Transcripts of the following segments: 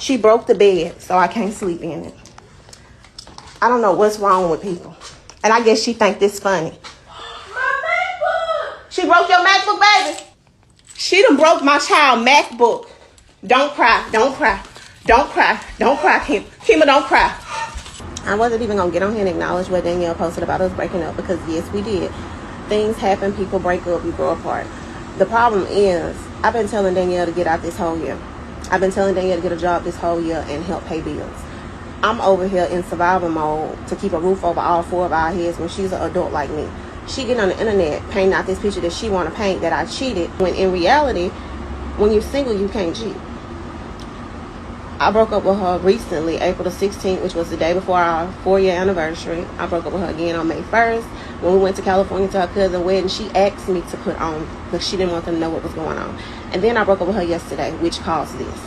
She broke the bed, so I can't sleep in it. I don't know what's wrong with people. And I guess she think this funny. My MacBook! She broke your MacBook, baby? She done broke my child MacBook. Don't cry, don't cry. Don't cry, don't cry, Kima. Kima, don't cry. I wasn't even going to get on here and acknowledge what Danielle posted about us breaking up because, yes, we did. Things happen, people break up, we grow apart. The problem is, I've been telling Danielle to get out this whole year. I've been telling Danielle to get a job this whole year and help pay bills. I'm over here in survival mode to keep a roof over all four of our heads when she's an adult like me. She getting on the internet, painting out this picture that she want to paint, that I cheated, when in reality, when you're single, you can't cheat. I broke up with her recently, April the 16th, which was the day before our 4-year anniversary. I broke up with her again on May 1st. When we went to California to her cousin's wedding, she asked me to put on because she didn't want them to know what was going on. And then I broke up with her yesterday, which caused this.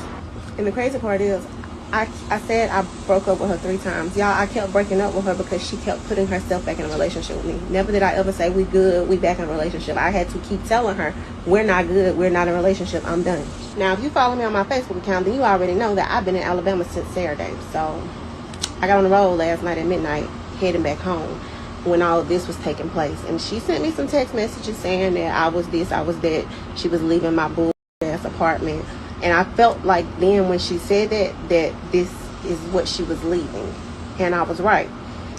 And the crazy part is, I said I broke up with her 3 times. Y'all, I kept breaking up with her because she kept putting herself back in a relationship with me. Never did I ever say, we good, we back in a relationship. I had to keep telling her, we're not good, we're not in a relationship, I'm done. Now, if you follow me on my Facebook account, then you already know that I've been in Alabama since Saturday. So, I got on the road last night at midnight, heading back home when all of this was taking place. And she sent me some text messages saying that I was this, I was that. She was leaving my bull-ass apartment. And I felt like then when she said that this is what she was leaving. And I was right.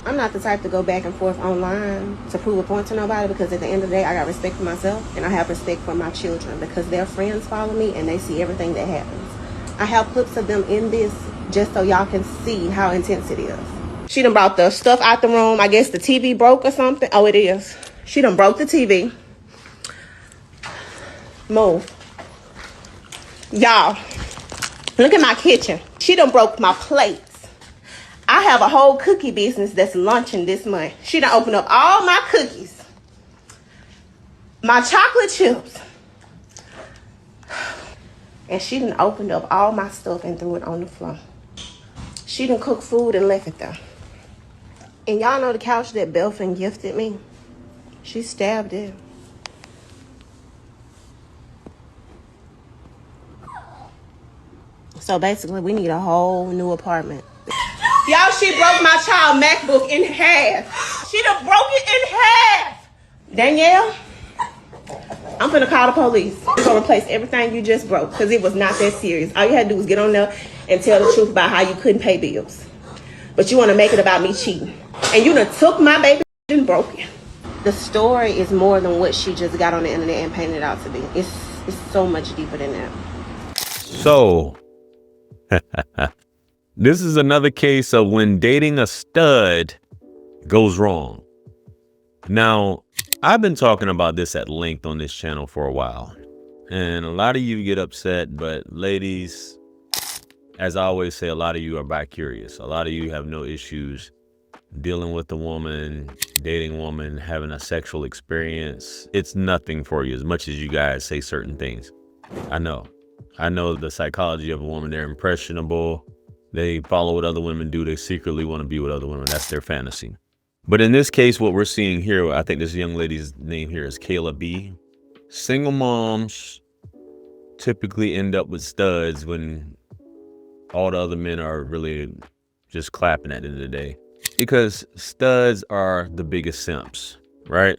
I'm not the type to go back and forth online to prove a point to nobody because at the end of the day, I got respect for myself and I have respect for my children because their friends follow me and they see everything that happens. I have clips of them in this just so y'all can see how intense it is. She done brought the stuff out the room. I guess the TV broke or something. Oh, it is. She done broke the TV. Move. Y'all, look at my kitchen. She done broke my plates. I have a whole cookie business that's launching this month. She done opened up all my cookies. My chocolate chips. And she done opened up all my stuff and threw it on the floor. She done cooked food and left it there. And y'all know the couch that Belfin gifted me? She stabbed it. So basically, we need a whole new apartment. Y'all, she broke my child MacBook in half. She done broke it in half. Danielle, I'm finna call the police. We're gonna replace everything you just broke because it was not that serious. All you had to do was get on there and tell the truth about how you couldn't pay bills. But you want to make it about me cheating. And you done took my baby and broke it. The story is more than what she just got on the internet and painted it out to be. It's so much deeper than that. So... this is another case of when dating a stud goes wrong. Now, I've been talking about this at length on this channel for a while, and a lot of you get upset, but ladies, as I always say, a lot of you are bi-curious. A lot of you have no issues dealing with a woman, dating a woman, having a sexual experience. It's nothing for you as much as you guys say certain things. I know the psychology of a woman. They're impressionable. They follow what other women do. They secretly want to be with other women. That's their fantasy. But in this case, what we're seeing here, I think this young lady's name here is Kayla B. Single moms typically end up with studs when all the other men are really just clapping at the end of the day. Because studs are the biggest simps, right?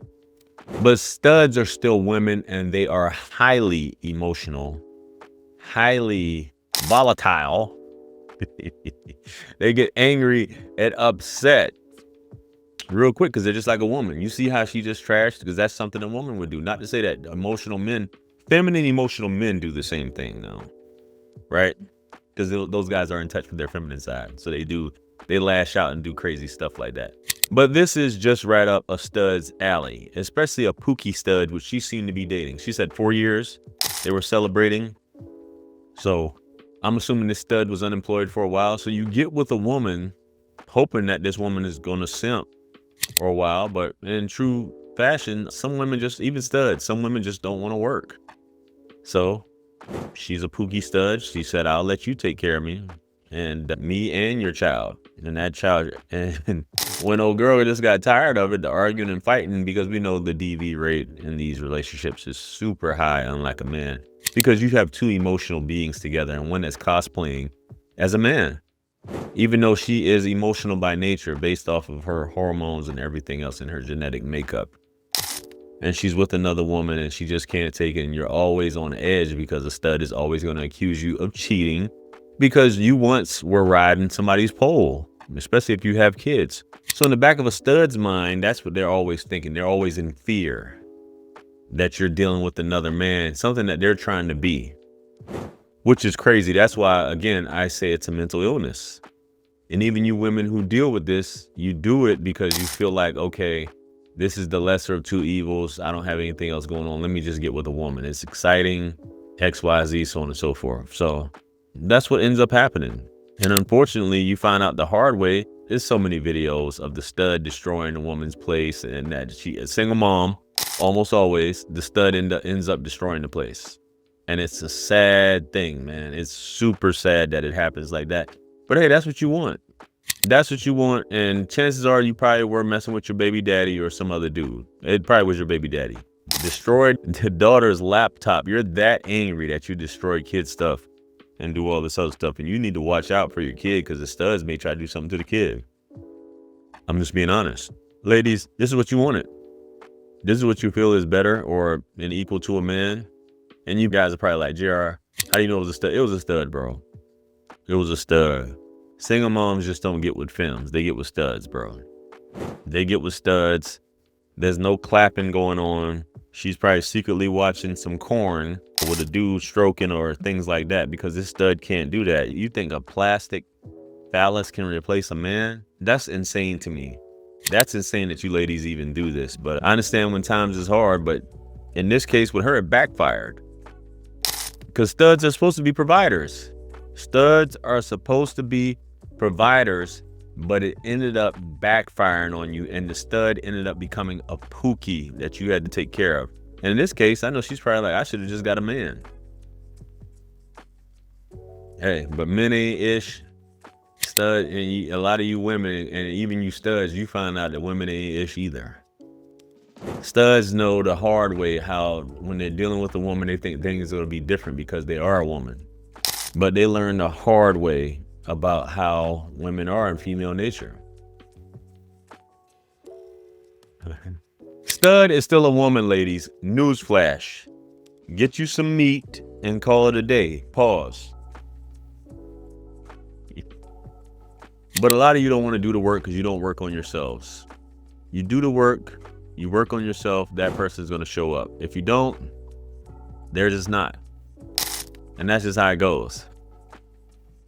But studs are still women and they are highly emotional, highly volatile. They get angry and upset real quick because they're just like a woman. You see how she just trashed? Because that's something a woman would do. Not to say that emotional men, feminine emotional men do the same thing now, right? Because those guys are in touch with their feminine side. So they lash out and do crazy stuff like that. But this is just right up a stud's alley, especially a Pookie stud, which she seemed to be dating. She said 4 years they were celebrating. So I'm assuming this stud was unemployed for a while. So you get with a woman hoping that this woman is going to simp for a while. But in true fashion, some women just, even studs, some women just don't want to work. So she's a Pookie stud. She said, I'll let you take care of me and me and your child. And that child, and when old girl just got tired of it, the arguing and fighting, because we know the DV rate in these relationships is super high, unlike a man. Because you have two emotional beings together, and one that's cosplaying as a man, even though she is emotional by nature based off of her hormones and everything else in her genetic makeup. And she's with another woman and she just can't take it, and you're always on edge because a stud is always going to accuse you of cheating because you once were riding somebody's pole, especially if you have kids. So in the back of a stud's mind, that's what they're always thinking. They're always in fear that you're dealing with another man, something that they're trying to be, which is crazy. That's why, again, I say it's a mental illness. And even you women who deal with this, you do it because you feel like, okay, this is the lesser of two evils. I don't have anything else going on. Let me just get with a woman. It's exciting, X, Y, Z, so on and so forth. So that's what ends up happening. And unfortunately, you find out the hard way. There's so many videos of the stud destroying the woman's place, and that she, a single mom, almost always, the stud ends up destroying the place. And it's a sad thing, man. It's super sad that it happens like that. But hey, that's what you want. That's what you want. And chances are you probably were messing with your baby daddy or some other dude. It probably was your baby daddy. Destroyed the daughter's laptop. You're that angry that you destroy kid stuff and do all this other stuff. And you need to watch out for your kid, because the studs may try to do something to the kid. I'm just being honest. Ladies, this is what you wanted. This is what you feel is better or an equal to a man. And you guys are probably like, JR, how do you know it was a stud? It was a stud, bro. It was a stud. Single moms just don't get with femmes. They get with studs, bro. They get with studs. There's no clapping going on. She's probably secretly watching some corn with a dude stroking or things like that, because this stud can't do that. You think a plastic phallus can replace a man? That's insane to me. That's insane that you ladies even do this. But I understand when times is hard, but in this case with her, it backfired. Because studs are supposed to be providers. Studs are supposed to be providers, but it ended up backfiring on you, and the stud ended up becoming a pookie that you had to take care of. And in this case, I know she's probably like, I should have just got a man. Hey, but men ain't ish. Stud, and a lot of you women, and even you studs, you find out that women ain't ish either. Studs know the hard way how when they're dealing with a woman, they think things are going to be different because they are a woman. But they learn the hard way about how women are in female nature. Stud is still a woman, ladies. Newsflash. Get you some meat and call it a day. Pause. But a lot of you don't want to do the work because you don't work on yourselves. You do the work, you work on yourself, that person's going to show up. If you don't, they're just not. And that's just how it goes.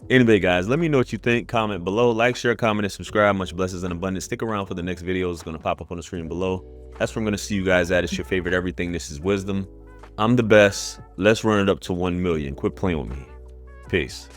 Anyway, guys, let me know what you think. Comment below. Like, share, comment, and subscribe. Much blessings and abundance. Stick around for the next video. It's going to pop up on the screen below. That's where I'm going to see you guys at. It's your favorite everything. This is Wisdom. I'm the best. Let's run it up to 1 million. Quit playing with me. Peace.